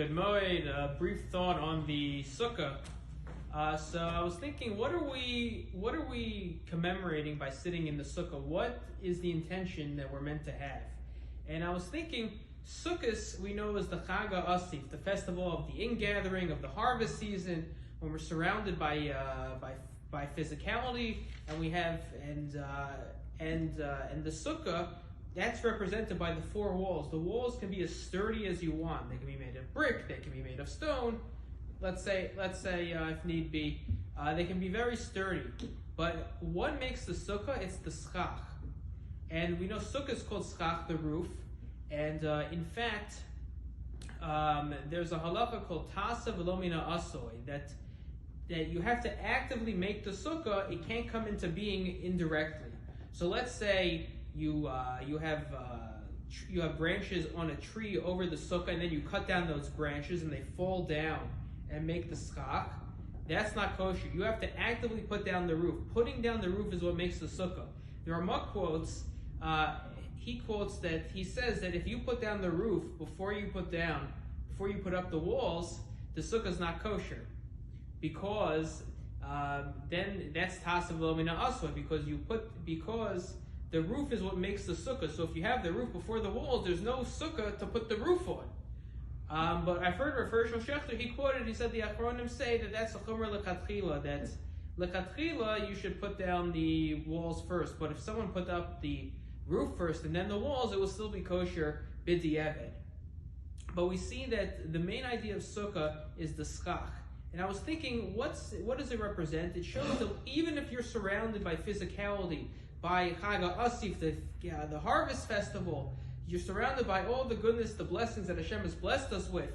good moed. A brief thought on the Sukkah. So I was thinking, what are we commemorating by sitting in the Sukkah? What is the intention that we're meant to have? And I was thinking, Sukkot we know is the Chag HaAsif, the festival of the ingathering of the harvest season, when we're surrounded by physicality, and we have and the Sukkah. That's represented by the four walls. The walls can be as sturdy as you want. They can be made of brick. They can be made of stone. Let's say, if need be, they can be very sturdy. But what makes the sukkah? It's the schach. And we know sukkah is called schach, the roof. And in fact, there's a halacha called tasa v'lo mina asoy, that you have to actively make the sukkah. It can't come into being indirectly. So let's say you have branches on a tree over the sukkah, and then you cut down those branches and they fall down and make the schach. That's not kosher. You have to actively put down the roof. Putting down the roof is what makes the sukkah. The Rama quotes, he says that if you put down the roof before you put up the walls, the sukkah is not kosher, because then that's tasa v'lo mina aswa, because the roof is what makes the sukkah. So if you have the roof before the walls, there's no sukkah to put the roof on. But I've heard Rav Hershel Shechter, he said the Achronim say that that's a chumrah lekatchila, that lekatchila you should put down the walls first. But if someone put up the roof first and then the walls, it will still be kosher b'diavad. But we see that the main idea of sukkah is the schach. And I was thinking, what does it represent? It shows that even if you're surrounded by physicality, by Chag HaAsif, the harvest festival, you're surrounded by all the goodness, the blessings that Hashem has blessed us with.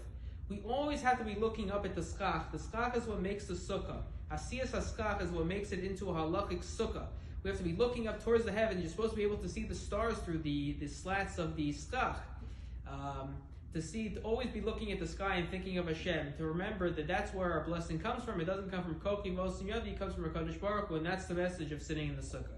We always have to be looking up at the schach. The schach is what makes the sukkah. Asiyas HaSchach is what makes it into a halachic sukkah. We have to be looking up towards the heavens. You're supposed to be able to see the stars through the slats of the schach. To always be looking at the sky and thinking of Hashem. To remember that that's where our blessing comes from. It doesn't come from Kochi Vosim Yodi, it comes from HaKadosh Baruch Hu, and that's the message of sitting in the sukkah.